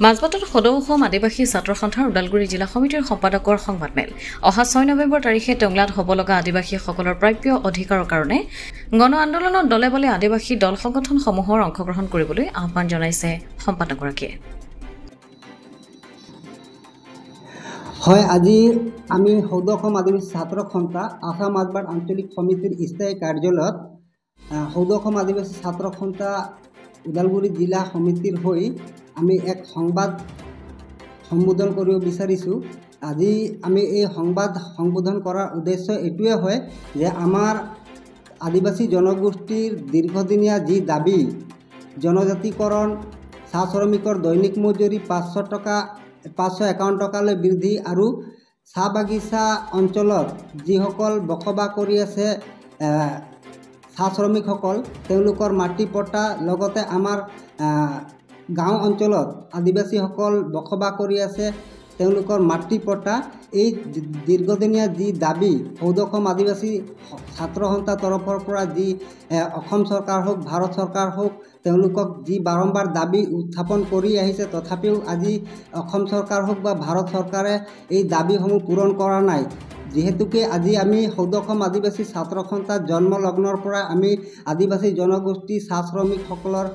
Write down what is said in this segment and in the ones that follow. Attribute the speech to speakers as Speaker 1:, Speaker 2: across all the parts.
Speaker 1: মাজবাটত সদৌ অসম আদিবাসী ছাত্ৰ সন্থাৰ ওদালগুৰি জিলা সমিতিৰ সম্পাদকৰ সংবাদমেল অহা 6 নৱেম্বৰ তাৰিখে টংলাত হ'ব লগা আদিবাসীসকলৰ প্ৰাপ্য অধিকাৰৰ কাৰণে গণ আন্দোলনত দলে বলে আদিবাসী দল সংগঠনসমূহৰ অংশগ্ৰহণ কৰিবলৈ আহ্বান জনাইছে সম্পাদকগৰাকীয়ে।
Speaker 2: হয়, আজি আমি সদৌ অসম আদিবাসী ছাত্ৰ সন্থা আসাম মাজবাট আঞ্চলিক সমিতিৰ স্থায়ী কাৰ্যালয়ত সদৌ অসম আদিবাসী ছাত্ৰ সন্থা ওদালগুৰি জিলা সমিতিৰ হৈ আমি এক সংবাদ সম্বোধন কৰিব বিচাৰিছোঁ। আজি আমি এই সংবাদ সম্বোধন কৰাৰ উদ্দেশ্য এইটোৱে হয় যে আমাৰ আদিবাসী জনগোষ্ঠীৰ দীৰ্ঘদিনীয়া যি দাবী জনজাতিকৰণ, চাহ শ্ৰমিকৰ দৈনিক মজুৰি 551 টকালৈ বৃদ্ধি আৰু চাহ বাগিচা অঞ্চলত যিসকল বসবাস কৰি আছে চাহ শ্ৰমিকসকল তেওঁলোকৰ মাটি পট্টা লগতে আমাৰ গাঁও অঞ্চলত আদিবাসীসকল বসবাস কৰি আছে তেওঁলোকৰ মাটি পট্টা এই দীৰ্ঘদিনীয়া যি দাবী সদৌ অসম আদিবাসী ছাত্ৰ সন্থাৰ তৰফৰ পৰা যি অসম চৰকাৰ হওক ভাৰত চৰকাৰ হওক তেওঁলোকক যি বাৰম্বাৰ দাবী উত্থাপন কৰি আহিছে, তথাপিও আজি অসম চৰকাৰ হওক বা ভাৰত চৰকাৰে এই দাবীসমূহ পূৰণ কৰা নাই। যিহেতুকে আজি আমি সদৌ অসম আদিবাসী ছাত্ৰ সন্থাৰ জন্মলগ্নৰ পৰা আমি আদিবাসী জনগোষ্ঠী চাহ শ্ৰমিকসকলৰ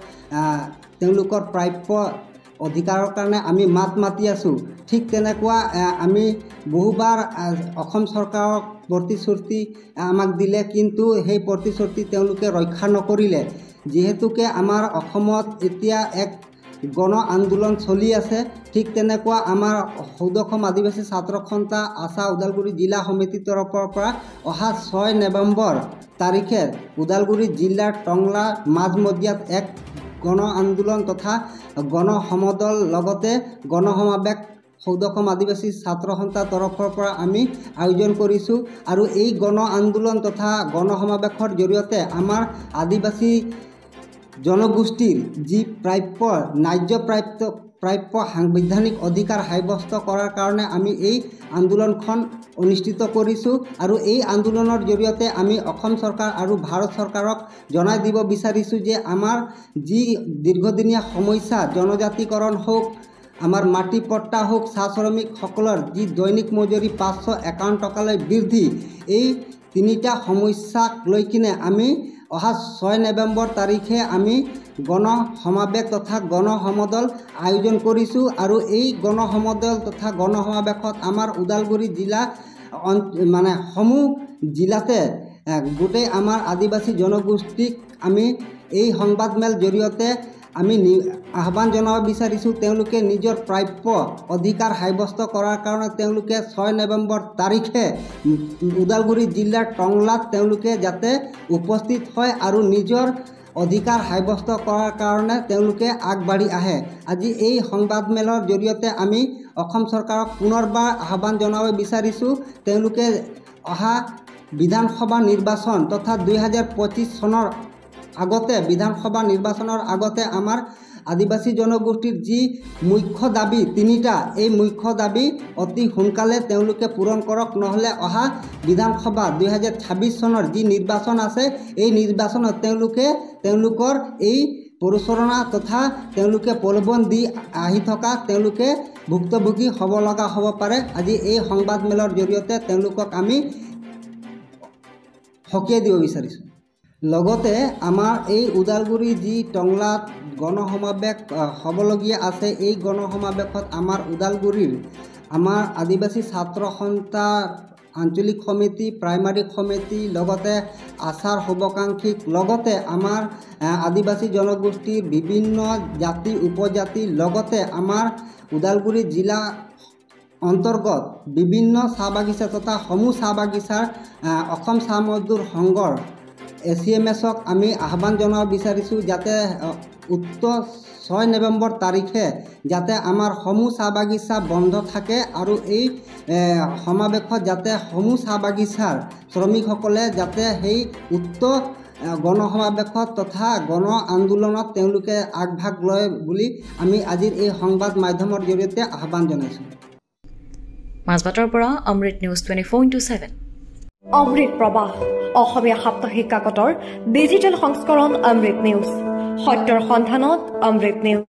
Speaker 2: তেওঁলোকৰ প্ৰাপ্য অধিকাৰৰ কাৰণে আমি মাত মাতি আছোঁ। ঠিক তেনেকুৱা আমি বহুবাৰ অসম চৰকাৰক প্ৰতিশ্ৰুতি আমাক দিলে, কিন্তু সেই প্ৰতিশ্ৰুতি তেওঁলোকে ৰক্ষা নকৰিলে। যিহেতুকে আমাৰ অসমত এতিয়া এক গণ আন্দোলন চলি আছে, ঠিক তেনেকুৱা আমাৰ সদৌ অসম আদিবাসী ছাত্ৰ সন্থা আছা ওদালগুৰি জিলা সমিতিৰ তৰফৰ পৰা অহা 6 নৱেম্বৰ তাৰিখে ওদালগুৰি জিলাৰ টংলা মাজমজিয়াত এক গণ আন্দোলন তথা গণ সমদল লগতে গণসমাৱেশ সদৌ অসম আদিবাসী ছাত্ৰ সন্থাৰ তৰফৰ পৰা আমি আয়োজন কৰিছোঁ। আৰু এই গণ আন্দোলন তথা গণসমাৱেশৰ জৰিয়তে আমাৰ আদিবাসী জনগোষ্ঠীৰ যি ন্যায্য প্ৰাপ্য সাংবিধানিক অধিকাৰ সাব্যস্ত কৰাৰ কাৰণে আমি এই আন্দোলনখন অনুষ্ঠিত কৰিছোঁ। আৰু এই আন্দোলনৰ জৰিয়তে আমি অসম চৰকাৰ আৰু ভাৰত চৰকাৰক জনাই দিব বিচাৰিছোঁ যে আমাৰ যি দীৰ্ঘদিনীয়া সমস্যা জনজাতিকৰণ হওক, আমাৰ মাটি পট্টা হওক, চাহ শ্ৰমিকসকলৰ যি দৈনিক মজুৰি 551 টকালৈ বৃদ্ধি, এই তিনিটা সমস্যাক লৈ কিনে আমি অহা 6 নৱেম্বৰ তাৰিখে আমি গণ সমাৱেশ তথা গণ সমদল আয়োজন কৰিছোঁ। আৰু এই গণ সমদল তথা গণ সমাৱেশত আমাৰ ওদালগুৰি জিলা সমূহ জিলাতে গোটেই আমাৰ আদিবাসী জনগোষ্ঠীক আমি এই সংবাদমেল জৰিয়তে আমি আহ্বান জনাব বিচাৰিছোঁ তেওঁলোকে নিজৰ প্ৰাপ্য অধিকাৰ সাব্যস্ত কৰাৰ কাৰণে তেওঁলোকে 6 নৱেম্বৰ তাৰিখে ওদালগুৰি জিলাৰ টংলাত তেওঁলোকে যাতে উপস্থিত হয় আৰু নিজৰ অধিকাৰ সাব্যস্ত কৰাৰ কাৰণে তেওঁলোকে আগবাঢ়ি আহে। আজি এই সংবাদমেলৰ জৰিয়তে আমি অসম চৰকাৰক পুনৰবাৰ আহ্বান জনাব বিচাৰিছোঁ তেওঁলোকে অহা বিধানসভা নিৰ্বাচন তথা 2025 চনৰ আগতে বিধানসভা নিৰ্বাচনৰ আগতে আমাৰ আদিবাসী জনগোষ্ঠীৰ যি মুখ্য দাবী তিনিটা, এই মুখ্য দাবী অতি সোনকালে তেওঁলোকে পূৰণ কৰক, নহ'লে অহা বিধানসভা 2026 চনৰ যি নিৰ্বাচন আছে এই নিৰ্বাচনত তেওঁলোকৰ এই পৰিচালনা তথা তেওঁলোকে প্ৰলোভন দি আহি থকা তেওঁলোকে ভুক্তভোগী হ'ব লগা হ'ব পাৰে। আজি এই সংবাদমেলৰ জৰিয়তে তেওঁলোকক আমি সকীয়াই দিব বিচাৰিছোঁ। লগতে আমাৰ এই ওদালগুৰি যি টংলাত গণসমাৱেশ হ'বলগীয়া আছে, এই গণসমাৱেশত আমাৰ ওদালগুৰিৰ আমাৰ আদিবাসী ছাত্ৰ সন্থাৰ আঞ্চলিক সমিতি, প্ৰাইমাৰী সমিতি লগতে আচাৰ শুভাকাংক্ষীক লগতে আমাৰ আদিবাসী জনগোষ্ঠীৰ বিভিন্ন জাতি উপজাতি লগতে আমাৰ ওদালগুৰি জিলা অন্তৰ্গত বিভিন্ন চাহ বাগিচা তথা সমূহ চাহ বাগিচাৰ অসম চাহ মজদুৰ সংঘৰ ACMSক আমি আহ্বান জনাব বিচাৰিছোঁ যাতে উক্ত 6 নৱেম্বৰ তাৰিখে যাতে আমাৰ সমূহ চাহ বাগিচা বন্ধ থাকে আৰু এই সমাৱেশত যাতে সমূহ চাহ বাগিচাৰ শ্ৰমিকসকলে যাতে সেই উক্ত গণসমাৱেশত তথা গণ আন্দোলনত তেওঁলোকে আগভাগ লয় বুলি আমি আজিৰ এই সংবাদ মাধ্যমৰ জৰিয়তে আহ্বান জনাইছোঁ।
Speaker 1: মাজবাটৰ পৰা অমৃত নিউজ 24/7।
Speaker 3: অমৃত প্ৰবাহ অসমীয়া সাপ্তাহিক কাকতৰ ডিজিটেল সংস্কৰণ অমৃত নিউজ, সত্যৰ সন্ধানত অমৃত নিউজ।